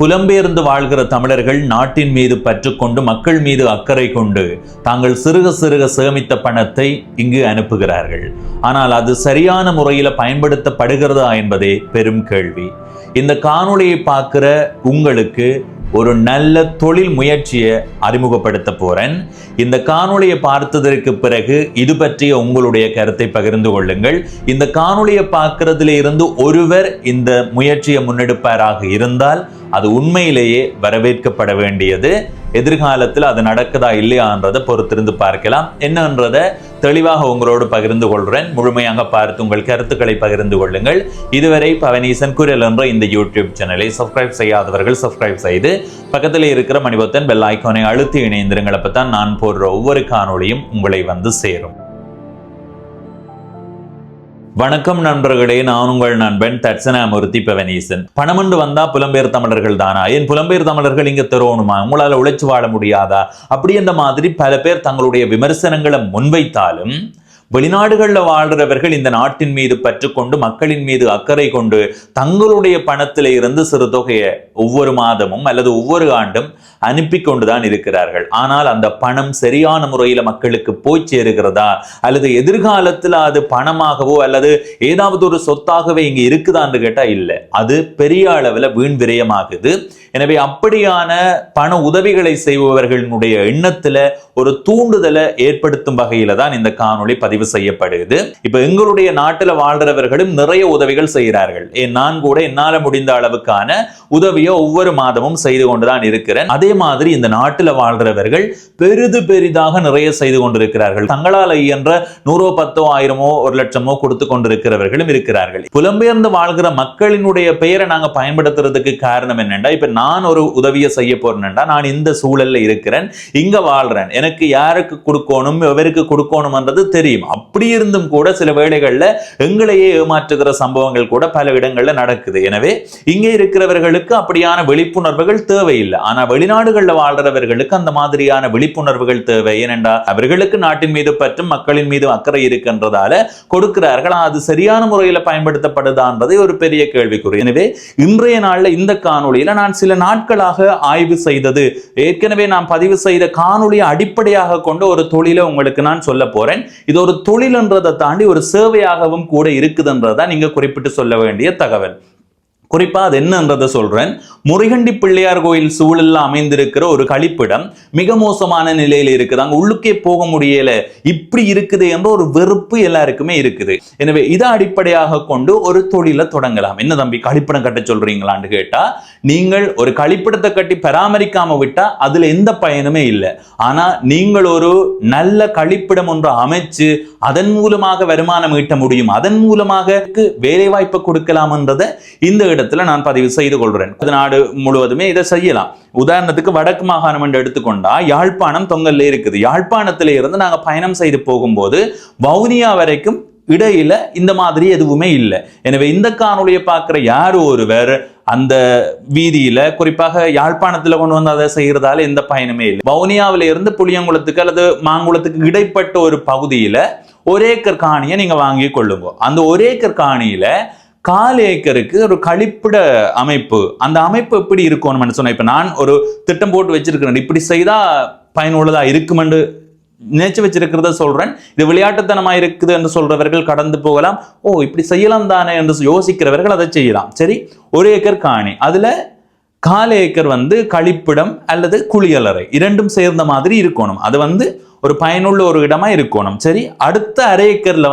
புலம்பெயர்ந்து வாழ்கிற தமிழர்கள் நாட்டின் மீது பற்றுக்கொண்டு மக்கள் மீது அக்கறை கொண்டு தாங்கள் சிறுக சிறுக சேமித்த பணத்தை இங்கு அனுப்புகிறார்கள். ஆனால் அது சரியான முறையில் பயன்படுத்தப்படுகிறதா என்பதே பெரும் கேள்வி. இந்த காணொளியை பார்க்கிற உங்களுக்கு ஒரு நல்ல தொழில் முயற்சியை அறிமுகப்படுத்த போறேன். இந்த காணொளியை பார்த்ததற்கு பிறகு இது பற்றிய உங்களுடைய கருத்தை பகிர்ந்து கொள்ளுங்கள். இந்த காணொளியை பார்க்கறதுல இருந்து ஒருவர் இந்த முயற்சியை முன்னெடுப்பாராக இருந்தால் அது உண்மையிலேயே வரவேற்கப்பட வேண்டியது. எதிர்காலத்தில் அது நடக்குதா இல்லையான்றதை பொறுத்திருந்து பார்க்கலாம். என்னன்றதை தெளிவாக உங்களோடு பகிர்ந்து கொள்கிறேன். முழுமையாக பார்த்து உங்கள் கருத்துக்களை பகிர்ந்து கொள்ளுங்கள். இதுவரை பவனீசன் குரல் என்ற இந்த யூடியூப் சேனலை சப்ஸ்கிரைப் செய்யாதவர்கள் சப்ஸ்கிரைப் செய்து பக்கத்தில் இருக்கிற மணிபத்தன் பெல் ஐக்கானை அழுத்தி இணைந்திருங்கள். அப்பதான் நான் போடுற ஒவ்வொரு காணொளியும் உங்களை வந்து சேரும். வணக்கம் நண்பர்களே, நான் உங்கள் நண்பன் தட்சணாமூர்த்தி பவனீசன். பணமண்டு வந்தா புலம்பெயர் தமிழர்கள் தானா? ஏன் புலம்பெயர் தமிழர்கள் இங்க தருவணுமா? உங்களால உழைச்சு வாழ முடியாதா? அப்படி என்ற மாதிரி பல பேர் தங்களுடைய விமர்சனங்களை முன்வைத்தாலும் வெளிநாடுகளில் வாழ்கிறவர்கள் இந்த நாட்டின் மீது பற்றுக்கொண்டு மக்களின் மீது அக்கறை கொண்டு தங்களுடைய பணத்தில இருந்து சிறு தொகையை ஒவ்வொரு மாதமும் அல்லது ஒவ்வொரு ஆண்டும் அனுப்பி கொண்டுதான் இருக்கிறார்கள். ஆனால் அந்த பணம் சரியான முறையில் மக்களுக்கு போய் சேருகிறதா அல்லது எதிர்காலத்தில் அது பணமாகவோ அல்லது ஏதாவது ஒரு சொத்தாகவே இங்க இருக்குதான்னு கேட்டா இல்லை. அது பெரிய அளவில் வீண் விரயமாகுது. எனவே அப்படியான பண உதவிகளை செய்பவர்களுடைய எண்ணத்துல ஒரு தூண்டுதலை ஏற்படுத்தும் வகையில தான் இந்த காணொளி பதிவு செய்யப்படுது. இப்ப எங்களுடைய நாட்டுல வாழ்றவர்களும் நிறைய உதவிகள் செய்கிறார்கள். நான் கூட என்னால முடிந்த அளவுக்கான உதவியை ஒவ்வொரு மாதமும் செய்து கொண்டுதான் இருக்கிறேன். அதே மாதிரி இந்த நாட்டுல வாழ்றவர்கள் பெரிதாக நிறைய செய்து கொண்டிருக்கிறார்கள். தங்களால் இயன்ற 100, 10, 1000, 1,00,000 கொடுத்து கொண்டிருக்கிறவர்களும் இருக்கிறார்கள். புலம்பெயர்ந்து வாழ்கிற மக்களினுடைய பெயரை நாங்க பயன்படுத்துறதுக்கு காரணம் என்னென்றா, இப்ப நான் ஒரு உதவியை செய்ய போறேன்டா, நான் இந்த சூழல்ல இருக்கிறேன், இங்க வாழ்றேன், எனக்கு யாருக்கு கொடுக்கணும் எவருக்கு கொடுக்கணும்ன்றது தெரியும். அப்படி இருந்தும் கூட சில வேளைகள்ல எங்களையே ஏமாற்றுகிற சம்பவங்கள் கூட பல இடங்கள்ல நடக்குது. எனவே இங்கே இருக்கிறவர்களுக்கு அப்படியான விழிப்புணர்வுகள் தேவையில்லை. ஆனா வெளிநாடுகள்ல வாழ்றவர்களுக்கு அந்த மாதிரியான விழிப்புணர்வுகள் தேவை. ஏனென்றா அவர்களுக்கு நாட்டின் மீது பற்றும் மக்களின் மீது அக்கறை இருக்கின்றதால கொடுக்கிறார்கள். அது சரியான முறையில் பயன்படுத்தப்படுதான்றதை ஒரு பெரிய கேள்விக்குறி. எனவே இன்றைய நாள்ல இந்த காணொளியில நான் சில நாட்களாக ஆய்வு செய்தது, ஏற்கனவே நான் பதிவு செய்த காணொளியை அடிப்படையாக கொண்ட ஒரு தொழிலை உங்களுக்கு நான் சொல்ல போறேன். இது ஒரு தொழில்ன்றதை தாண்டி ஒரு சேவையாகவும் கூட இருக்குதுன்றதை நீங்க குறிப்பிட்டு சொல்ல வேண்டிய தகவல். குறிப்பா அது என்னன்றதை சொல்றேன். முருகண்டி பிள்ளையார் கோயில் சூழல்ல அமைந்திருக்கிற ஒரு கழிப்பிடம் மிக மோசமான நிலையில இருக்குது. அங்க உள்ளுக்கே போக முடியல, இப்படி இருக்குது என்ற ஒரு வெறுப்பு எல்லாருக்குமே இருக்குது. எனவே இதை அடிப்படையாக கொண்டு ஒரு தொழிலை தொடங்கலாம். என்ன தம்பி கழிப்பிடம் கட்ட சொல்றீங்களான்னு கேட்டா, நீங்கள் ஒரு கழிப்பிடத்தை கட்டி பராமரிக்காம விட்டா அதுல எந்த பயனுமே இல்லை. ஆனா நீங்கள் ஒரு நல்ல கழிப்பிடம் ஒன்று அமைச்சு அதன் மூலமாக வருமானம் ஈட்ட முடியும், அதன் மூலமாக வேலை வாய்ப்பை கொடுக்கலாம் என்றதை இந்த இடத்துல நான் பதிவு செய்து கொள்றேன். நாடு முழுவதுமே இதை செய்யலாம். உதாரணத்துக்கு வடக்கு மாகாணம் என்று எடுத்துக்கொண்டா யாழ்ப்பாணம் தொங்கல்ல இருக்குது. யாழ்ப்பாணத்தில இருந்து நாங்க பயணம் செய்து போகும்போது வவுனியா வரைக்கும் இடையில இந்த மாதிரி எதுவுமே இல்லை. எனவே இந்த காணொளியை பார்க்கிற யாரு ஒருவர் அந்த வீதியில குறிப்பாக யாழ்ப்பாணத்துல கொண்டு வந்து அதை செய்யறதால எந்த பயனுமே இல்லை. வவுனியாவில இருந்து புளியங்குளத்துக்கு அல்லது மாங்குளத்துக்கு இடைப்பட்ட ஒரு பகுதியில 1 ஏக்கர் காணியை நீங்க வாங்கி கொள்ளுங்க. அந்த 1 ஏக்கர் காணியில 1/4 ஏக்கருக்கு ஒரு கழிப்பிட அமைப்பு, அந்த அமைப்பு எப்படி இருக்கணும்னு சொன்ன, இப்ப நான் ஒரு திட்டம் போட்டு வச்சிருக்கிறேன், இப்படி செய்தா பயனுள்ளதா இருக்குமென்று நினைச்சு வச்சிருக்கிறத சொல்றேன். இது விளையாட்டுத்தனமா இருக்குது என்று சொல்றவர்கள் கடந்து போகலாம். ஓ இப்படி செய்யலாம் தானே என்று யோசிக்கிறவர்கள் அதை செய்யலாம். சரி, 1 ஏக்கர் காணி, அதுல 1/4 ஏக்கர் கழிப்பிடம் அல்லது குளியலறை இரண்டும் சேர்ந்த மாதிரி இருக்கணும். அது ஒரு பயனுள்ள ஒரு இடமா இருக்கணும். சரி, அடுத்த 1/2 ஏக்கர்ல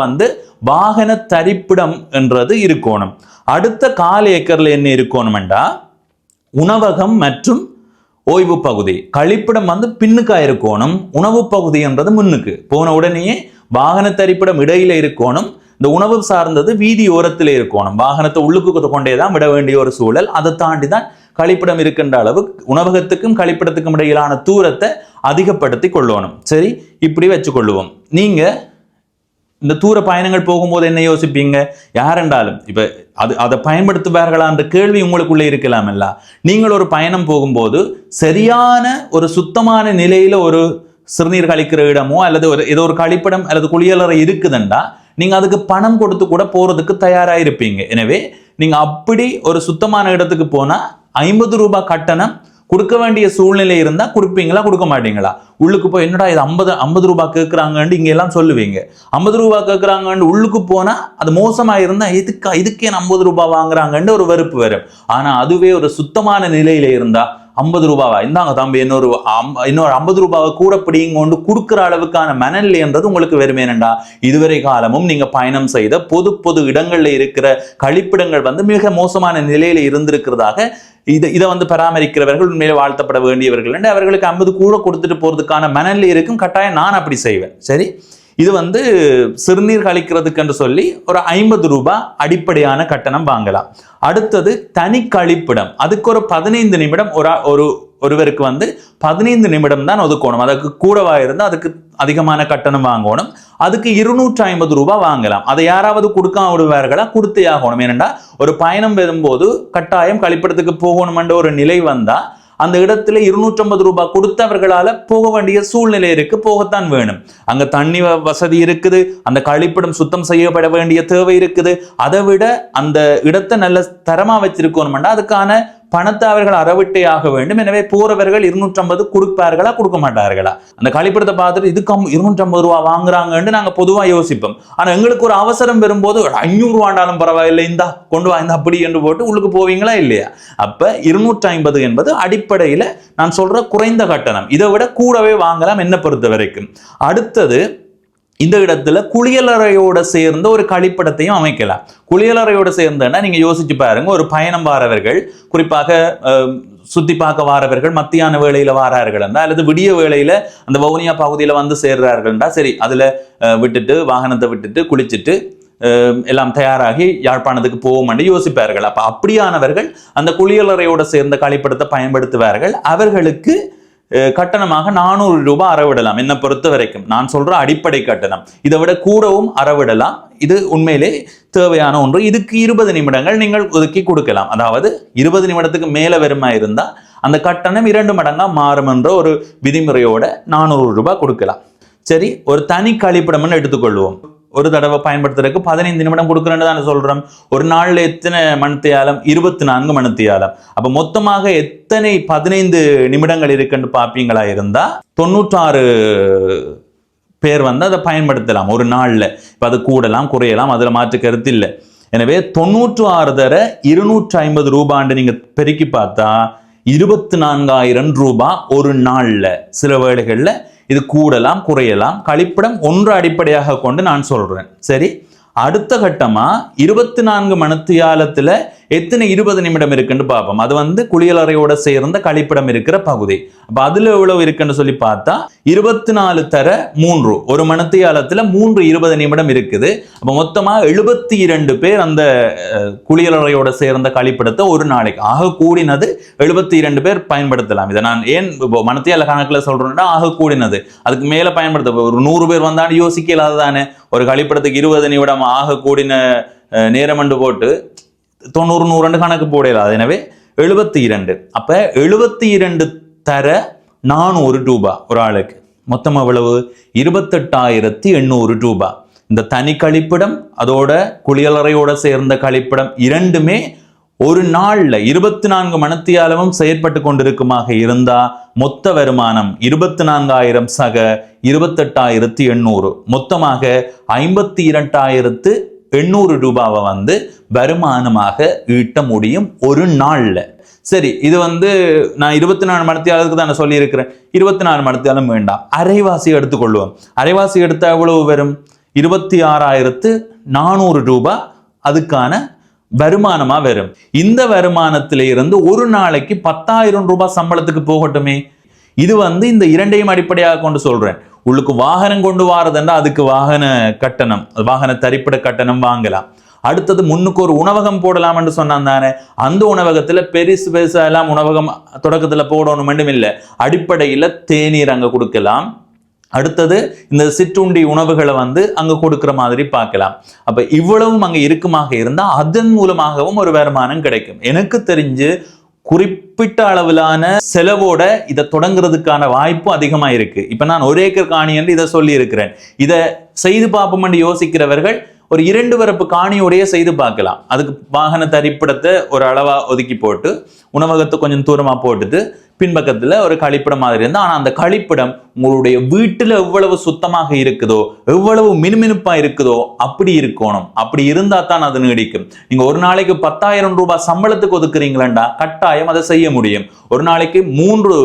வாகன தரிப்பிடம் என்றது இருக்கணும். அடுத்த 1/4 ஏக்கர்ல என்ன இருக்கணும்டா உணவகம் மற்றும் ஓய்வு பகுதி. கழிப்பிடம் பின்னுக்கா இருக்கணும், உணவு பகுதி என்றது முன்னுக்கு. போன உடனேயே வாகன தரிப்பிடம் இடையில இருக்கணும், இந்த உணவு சார்ந்தது வீதி ஓரத்திலே இருக்கணும். வாகனத்தை உள்ளுக்கு கொண்டேதான் விட வேண்டிய ஒரு சூழல். அதை தாண்டி தான் கழிப்பிடம் இருக்கின்ற அளவு உணவகத்துக்கும் கழிப்பிடத்துக்கும் இடையிலான தூரத்தை அதிகப்படுத்தி கொள்ளணும். சரி, இப்படி வச்சுக்கொள்ளுவோம். நீங்க இந்த தூர பயணங்கள் போகும்போது என்ன யோசிப்பீங்க? யாரென்றாலும் இப்ப அதை பயன்படுத்துவார்களா என்ற கேள்வி உங்களுக்குள்ளே இருக்கலாம். இல்ல, நீங்கள் ஒரு பயணம் போகும்போது சரியான ஒரு சுத்தமான நிலையில ஒரு சிறுநீர் கழிக்கிற இடமோ அல்லது ஏதோ ஒரு கழிப்பிடம் அல்லது குளியலறை இருக்குதுண்டா நீங்க அதுக்கு பணம் கொடுத்து கூட போறதுக்கு தயாரா இருப்பீங்க. எனவே நீங்க அப்படி ஒரு சுத்தமான இடத்துக்கு போனா 50 ரூபாய் கட்டணம் கொடுக்க வேண்டிய சூழ்நிலை இருந்தா கொடுப்பீங்களா, கொடுக்க மாட்டீங்களா? உள்ளுக்கு போய் என்னடா இது 50 ரூபாய் கேட்கறாங்கன்னு இங்க எல்லாம் சொல்லுவீங்க. 50 ரூபாய் கேட்கறாங்கன்னு உள்ளுக்கு போனா அது மோசமா இருந்தா இதுக்கே 50 ரூபாய் வாங்குறாங்கன்னு ஒரு வெறுப்பு வரும். ஆனா அதுவே ஒரு சுத்தமான நிலையில இருந்தா 50 ரூபாவா இந்தாங்க தம்பி இன்னொரு 50 ரூபாவை கூட பிடிங்க கொண்டு கொடுக்குற அளவுக்கான மனநிலைன்றது உங்களுக்கு வெறுமேனண்டா. இதுவரை காலமும் நீங்க பயணம் செய்த பொது இடங்கள்ல இருக்கிற கழிப்பிடங்கள் வந்து மிக மோசமான நிலையில இருந்திருக்கிறதாக இதை வந்து பராமரிக்கிறவர்கள் உண்மையிலே வாழ்த்தப்பட வேண்டியவர்கள். அவர்களுக்கு 50 கூட கொடுத்துட்டு போறதுக்கான மனநிலை இருக்கும். கட்டாயம் நான் அப்படி செய்வேன். சரி, இது வந்து சிறுநீர் கழிக்கிறதுக்கு என்று சொல்லி ஒரு 50 ரூபாய் அடிப்படையான கட்டணம் வாங்கலாம். அடுத்தது தனி கழிப்பிடம், அதுக்கு ஒரு 15 நிமிடம் ஒருவருக்கு வந்து 15 நிமிடம் தான் ஒதுக்கணும். அதுக்கு கூடவா இருந்தால் அதுக்கு அதிகமான கட்டணம் வாங்கணும். அதுக்கு 250 ரூபாய் வாங்கலாம். அதை யாராவது கொடுக்காம விடுவார்களா? கொடுத்தே ஆகணும். ஏனென்றா ஒரு பயணம் வரும்போது கட்டாயம் கழிப்பிடத்துக்கு போகணும் என்ற ஒரு நிலை வந்தா அந்த இடத்துல 250 ரூபாய் கொடுத்தவர்களால போக வேண்டிய சூழ்நிலை இருக்கு, போகத்தான் வேணும். அங்க தண்ணி வசதி இருக்குது, அந்த கழிப்பிடம் சுத்தம் செய்யப்பட வேண்டிய தேவை இருக்குது. அதை விட அந்த இடத்தை நல்ல தரமா வச்சிருக்கணும்னா அதுக்கான பணத்தை அவர்கள் அறவிட்டே ஆக வேண்டும். எனவே போறவர்கள் 250 கொடுப்பார்களா, கொடுக்க மாட்டார்களா? அந்த கழிப்பிடத்தை பார்த்துட்டு இதுக்கு 250 ரூபாய் வாங்குறாங்கன்னு நாங்க பொதுவா யோசிப்போம். ஆனா எங்களுக்கு ஒரு அவசரம் வரும்போது 500 ரூபாண்டாலும் பரவாயில்லை, இந்தா கொண்டு வா, இந்த அப்படி என்று போட்டு உள்ளுக்கு போவீங்களா இல்லையா? அப்ப 250 என்பது அடிப்படையில நான் சொல்ற குறைந்த கட்டணம். இதை விட கூடவே வாங்கலாம் என்ன பொறுத்த வரைக்கும். அடுத்தது இந்த இடத்துல குளியலறையோட சேர்ந்த ஒரு கழிப்பிடத்தையும் அமைக்கலாம். குளியலறையோட சேர்ந்தா நீங்க யோசிச்சு பாருங்க, ஒரு பயணம் வாரவர்கள், குறிப்பாக சுத்தி பார்க்க வாரவர்கள் மத்தியான வேளையில வாரார்கள் அல்லது விடிய வேளையில அந்த வவுனியா பகுதியில வந்து சேர்றார்கள்டா, சரி அதுல விட்டுட்டு வாகனத்தை விட்டுட்டு குளிச்சுட்டு எல்லாம் தயாராகி யாழ்ப்பாணத்துக்கு போவோம் என்று யோசிப்பார்கள். அப்ப அப்படியானவர்கள் அந்த குளியலறையோட சேர்ந்த கழிப்பிடத்தை பயன்படுத்துவார்கள். அவர்களுக்கு கட்டணமாக 400 ரூபாய் அறவிடலாம். என்ன பொறுத்த வரைக்கும் நான் சொல்ற அடிப்படை கட்டணம். இதை விட கூடவும் அறவிடலாம். இது உண்மையிலே தேவையான ஒன்று. இதுக்கு 20 நிமிடங்கள் நீங்கள் ஒதுக்கி கொடுக்கலாம். அதாவது 20 நிமிடத்துக்கு மேல வருமா இருந்தா அந்த கட்டணம் 2 மடங்கா மாறும் என்ற ஒரு விதிமுறையோட 400 ரூபாய் கொடுக்கலாம். சரி, ஒரு தனி கழிப்பிடம்னு எடுத்துக்கொள்வோம். ஒரு தடவை பயன்படுத்துறதுக்கு 15 நிமிடம் கொடுக்குறேன்னு தானே சொல்றோம். ஒரு நாள்ல எத்தனை மணித்தியாலம்? 24 மணித்தியாலம். அப்ப மொத்தமாக எத்தனை 15 நிமிடங்கள் இருக்குன்னு பாப்பீங்களா இருந்தா 96 பேர் வந்து அதை பயன்படுத்தலாம் ஒரு நாள்ல. இப்ப அது கூடலாம் குறையலாம், அதுல மாற்று கருத்து இல்லை. எனவே 96 தர 250 ரூபான்னு நீங்க பெருக்கி பார்த்தா 24,000 ரூபாய் ஒரு நாள்ல. சில வேளைகள்ல இது கூடலாம் குறையலாம். கழிப்பிடம் ஒன்று அடிப்படையாக கொண்டு நான் சொல்றேன். சரி, அடுத்த கட்டமா 24 மணித்தியாலத்துல எத்தனை 20 நிமிடம் இருக்குன்னு பார்ப்போம். அது வந்து குளியலறையோட சேர்ந்த கழிப்பிடம் இருக்கிற பகுதி. அப்ப அதுல எவ்வளவு இருக்குன்னு சொல்லி பார்த்தா 24 தர 3 ஒரு மணித்தியாலத்துல 20 நிமிடம் இருக்குது. அப்ப மொத்தமா 72 பேர் அந்த குளியலறையோட சேர்ந்த கழிப்பிடத்தை ஒரு நாளைக்கு ஆக கூடினது 72 பேர் பயன்படுத்தலாம். இதை நான் ஏன் மணித்தியால கணக்குல சொல்றேன்னா ஆக கூடினது, அதுக்கு மேல பயன்படுத்த ஒரு 100 பேர் வந்தாலும் யோசிக்க இல்லாததானே. ஒரு கழிப்பிடத்துக்கு 20 நிமிடம் ஆக கூடின நேரம் என்று போட்டு 90 கணக்கு போடலாம். எனவே 72. அப்ப 72 தர 400 ரூபாய் ஒரு ஆளுக்கு. மொத்தம் எவ்வளவு? 28,800 ரூபாய். இந்த தனி கழிப்பிடம் அதோட குளியலறையோட சேர்ந்த கழிப்பிடம் இரண்டுமே ஒரு நாள்ல 24 மணித்தியாலமும் செயற்பட்டு கொண்டிருக்குமாக இருந்தா மொத்த வருமானம் 24,000 சக 28,800, மொத்தமாக 52,800 ரூபாவை வந்து வருமானமாக ஈட்ட முடியும் ஒரு நாள்ல. சரி, இது வந்து நான் 24 மணித்தியாலத்துக்கு தான் சொல்லி இருக்கிறேன். 24 மணித்தியாலம் வேண்டாம், அரைவாசி எடுத்துக்கொள்வோம். அரைவாசி எடுத்த எவ்வளவு வரும்? 26,400 ரூபாய் அதுக்கான வருமானமா வரும். இந்த வருமானத்தில இருந்து ஒரு நாளைக்கு 10,000 ரூபாய் சம்பளத்துக்கு போகட்டுமே. இது வந்து இந்த இரண்டையும் அடிப்படையாக கொண்டு சொல்றேன். உள்ளுக்கு வாகனம் கொண்டு வாரதுன்னா அதுக்கு வாகன கட்டணம், வாகன தரிப்பிட கட்டணம் வாங்கலாம். அடுத்தது முன்னுக்கு ஒரு உணவகம் போடலாம் என்று சொன்னான் தானே. அந்த உணவகத்துல பெருசு பெருசா எல்லாம் உணவகம் தொடக்கத்துல போடணும் மட்டும் இல்லை, அடிப்படையில தேநீர் அங்க கொடுக்கலாம். அடுத்தது இந்த சிற்றுண்டி உணவுகளை வந்து அங்க கொடுக்கிற மாதிரி பார்க்கலாம். அப்ப இவ்வளவும் அங்க இருக்குமாக இருந்தா அதன் மூலமாகவும் ஒரு வருமானம் கிடைக்கும். எனக்கு தெரிஞ்சு குறிப்பிட்ட அளவிலான செலவோட இதை தொடங்குறதுக்கான வாய்ப்பு அதிகமா இருக்கு. இப்ப நான் 1 ஏக்கர் காணி என்று இதை சொல்லி இருக்கிறேன். இதை செய்து பார்ப்போம் என்று யோசிக்கிறவர்கள் ஒரு 2 வரப்பு காணியோடைய செய்து பார்க்கலாம். அதுக்கு வாகன தரிப்பிடத்தை ஒரு அளவா ஒதுக்கி போட்டு உணவகத்தை கொஞ்சம் தூரமா போட்டுட்டு பின்பக்கத்துல ஒரு கழிப்பிடம் மாதிரி இருந்தா, ஆனா அந்த கழிப்பிடம் உங்களுடைய வீட்டுல எவ்வளவு சுத்தமாக இருக்குதோ, எவ்வளவு மினுமினுப்பா இருக்குதோ அப்படி இருக்கணும். அப்படி இருந்தா தான் அது நீடிக்கும். நீங்க ஒரு நாளைக்கு 10,000 ரூபாய் சம்பளத்துக்கு ஒதுக்குறீங்களா, கட்டாயம் அதை செய்ய முடியும். ஒரு நாளைக்கு 3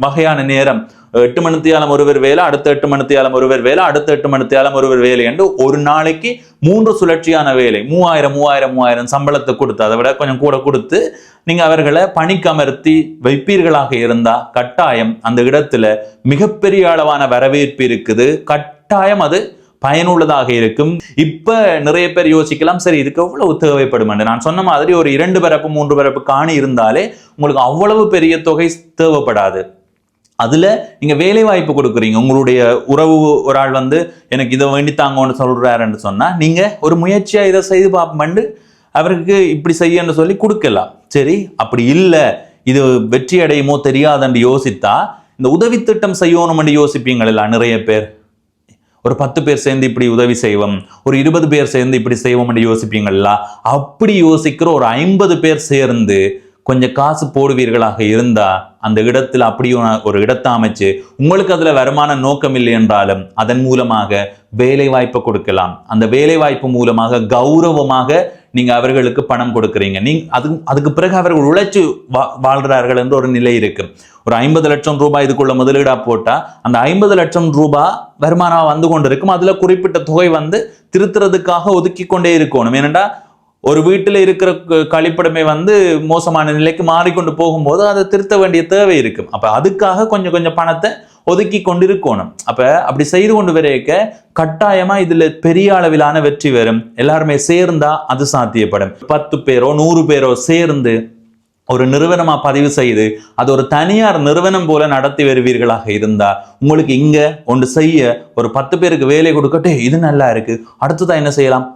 வகையான நேரம், 8 மணித்தியாலம் ஒருவர் வேலை, அடுத்த 8 மணித்தியாலம் ஒருவர் வேலை, அடுத்த 8 மணித்தியாலம் ஒருவர் வேலை என்று ஒரு நாளைக்கு 3 சுழற்சியான வேலை 3000 சம்பளத்தை கொடுத்து, அதை விட கொஞ்சம் கூட கொடுத்து நீங்க அவர்களை பணிக்கமர்த்தி வைப்பீர்களாக இருந்தா கட்டாயம் அந்த இடத்துல மிகப்பெரிய அளவான வரவேற்பு இருக்குது. கட்டாயம் அது பயனுள்ளதாக இருக்கும். இப்ப நிறைய பேர் யோசிக்கலாம், சரி இதுக்கு எவ்வளவு தேவைப்படும். நான் சொன்ன மாதிரி ஒரு 2 வரப்பு 3 வரப்பு காணி இருந்தாலே உங்களுக்கு அவ்வளவு பெரிய தொகை தேவைப்படாது. அதுல நீங்க வேலை வாய்ப்பு கொடுக்குறீங்க. உங்களுடைய உறவு ஒரு ஆள் எனக்கு இதை வேண்டித்தாங்கன்னு சொல்றாருன்னு சொன்னா நீங்க ஒரு முயற்சியா இதை செய்து பார்ப்போம்னு அவருக்கு இப்படி செய்யன்னு சொல்லி கொடுக்கலாம். சரி, அப்படி இல்லை, இது வெற்றி அடையுமோ தெரியாதுன்னு யோசித்தா இந்த உதவி திட்டம் செய்யணும்னு யோசிப்பீங்களா நிறைய பேர். ஒரு 10 பேர் சேர்ந்து இப்படி உதவி செய்வோம், ஒரு 20 பேர் சேர்ந்து இப்படி செய்வோம்னு யோசிப்பீங்களா. அப்படி யோசிக்கிற ஒரு 50 பேர் சேர்ந்து கொஞ்சம் காசு போடுவீர்களாக இருந்தா அந்த இடத்துல அப்படியும் ஒரு இடத்தை அமைச்சு உங்களுக்கு அதுல வருமான நோக்கம் இல்லை என்றாலும் அதன் மூலமாக வேலை வாய்ப்பை கொடுக்கலாம். அந்த வேலை வாய்ப்பு மூலமாக கௌரவமாக நீங்க அவர்களுக்கு பணம் கொடுக்குறீங்க. அதுக்கு பிறகு அவர்கள் உழைச்சு வாழ்றார்கள் என்ற ஒரு நிலை இருக்கு. ஒரு 50 லட்சம் ரூபாய் இதுக்குள்ள முதலீடா போட்டா அந்த 50 லட்சம் ரூபாய் வருமானம் வந்து கொண்டு இருக்கும். அதுல குறிப்பிட்ட தொகை திருத்துறதுக்காக ஒதுக்கி கொண்டே இருக்கணும். ஏனென்றா ஒரு வீட்டில் இருக்கிற கழிப்பிடமே மோசமான நிலைக்கு மாறிக்கொண்டு போகும்போது அதை திருத்த வேண்டிய தேவை இருக்கும். அப்ப அதுக்காக கொஞ்சம் கொஞ்சம் பணத்தை ஒதுக்கி கொண்டு இருக்கணும். அப்ப அப்படி செய்து கொண்டு வரைக்க கட்டாயமா இதுல பெரிய அளவிலான வெற்றி வரும். எல்லாருமே சேர்ந்தா அது சாத்தியப்படும். 10 பேரோ 100 பேரோ சேர்ந்து ஒரு நிறுவனமா பதிவு செய்து அது ஒரு தனியார் நிறுவனம் போல நடத்தி வருவீர்களாக இருந்தா உங்களுக்கு இங்க ஒன்று செய்ய ஒரு 10 பேருக்கு வேலை கொடுக்கட்டே இது நல்லா இருக்கு, அடுத்ததான் என்ன செய்யலாம்,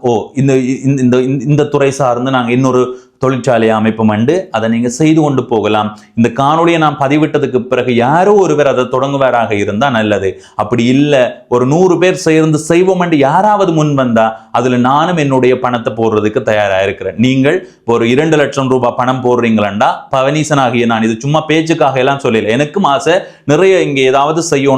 இந்த துறை சார்ந்து நாங்க இன்னொரு தொழிற்சாலையை அமைப்போம் அதை நீங்க செய்து கொண்டு போகலாம். இந்த காணொலியை நான் பதிவிட்டதுக்கு பிறகு யாரோ ஒருவர் அதை தொடங்குவாராக இருந்தா நல்லது. அப்படி இல்லை, ஒரு 100 பேர் சேர்ந்து செய்வோம் யாராவது முன் வந்தா அதுல நானும் என்னுடைய பணத்தை போடுறதுக்கு தயாரா இருக்கிறேன். நீங்கள் ஒரு 2 லட்சம் ரூபாய் பணம் போடுறீங்களா, பவனீசனாகிய நான் இது சும்மா பேச்சுக்காக எல்லாம் சொல்லல, எனக்கும் ஆசை நிறைய இங்க ஏதாவது செய்யணும்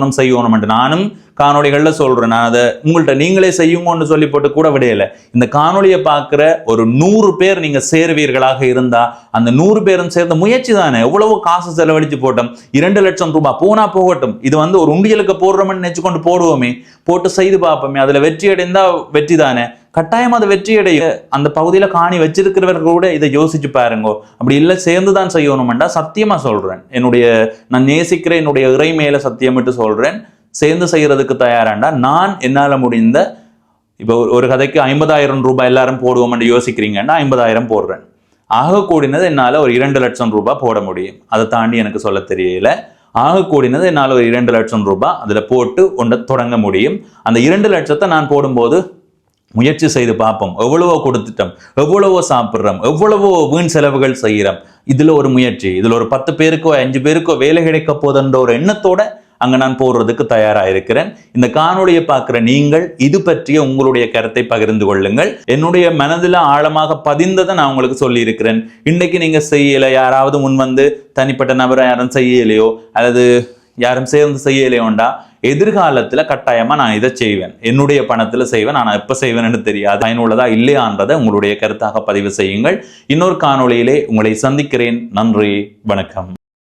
நானும் காணொலிகள்ல சொல்றேன். நான் அதை உங்கள்கிட்ட நீங்களே செய்யுங்கன்னு சொல்லி போட்டு கூட விடையில. இந்த காணொலியை பார்க்கிற ஒரு 100 பேர் நீங்க சேர்வீர்களாக இருந்தா அந்த 100 பேரும் சேர்ந்த முயற்சி தானே. எவ்வளவோ காசு செலவழிச்சு போட்டோம், 2 லட்சம் ரூபாய் போனா போகட்டும், இது ஒரு உண்டியலுக்கு போடுறோம்னு நினைச்சு கொண்டு போடுவோமே, போட்டு செய்து பார்ப்போமே, அதுல வெற்றி அடைந்தா வெற்றி தானே. கட்டாயம் அதை வெற்றி அடைய அந்த பகுதியில காணி வச்சிருக்கிறவர்கள் கூட இதை யோசிச்சு பாருங்க. அப்படி இல்லை சேர்ந்துதான் செய்யணும்டா சத்தியமா சொல்றேன், நான் நேசிக்கிற என்னுடைய இறை மேல சத்தியமிட்டு சொல்றேன், சேர்ந்து செய்யறதுக்கு தயாராண்டா நான் என்னால முடிந்த இப்போ ஒரு கதைக்கு 50,000 ரூபாய் எல்லாரும் போடுவோம் யோசிக்கிறீங்கன்னா 50,000 போடுறேன். ஆக கூடினது என்னால ஒரு 2 லட்சம் ரூபாய் போட முடியும். அதை தாண்டி எனக்கு சொல்ல தெரியல. ஆக கூடினது என்னால ஒரு 2 லட்சம் ரூபாய் அதுல போட்டு ஒன்றை தொடங்க முடியும். அந்த 2 லட்சத்தை நான் போடும்போது முயற்சி செய்து பார்ப்போம். எவ்வளவோ கொடுத்துட்டோம், எவ்வளவோ சாப்பிட்றோம், எவ்வளவோ வீண் செலவுகள் செய்யறோம். இதுல ஒரு முயற்சி, இதுல ஒரு 10 பேருக்கோ 5 பேருக்கோ வேலை கிடைக்க போதுன்ற ஒரு எண்ணத்தோட அங்க நான் போடுறதுக்கு தயாரா இருக்கிறேன். இந்த காணொலியை பார்க்கிற நீங்கள் இது பற்றிய உங்களுடைய கருத்தை பகிர்ந்து கொள்ளுங்கள். என்னுடைய மனதில் ஆழமாக பதிந்ததை நான் உங்களுக்கு சொல்லி இருக்கிறேன். இன்னைக்கு நீங்க செய்யல, யாராவது முன் தனிப்பட்ட நபரை யாரும் செய்யலையோ அல்லது யாரும் சேர்ந்து செய்யலையோண்டா எதிர்காலத்துல கட்டாயமா நான் இதை செய்வேன், என்னுடைய பணத்துல செய்வேன். நான் எப்ப செய்வேன்னு தெரியாது, பயனுள்ளதா இல்லையான்றதை உங்களுடைய கருத்தாக பதிவு செய்யுங்கள். இன்னொரு காணொலியிலே உங்களை சந்திக்கிறேன். நன்றி, வணக்கம்.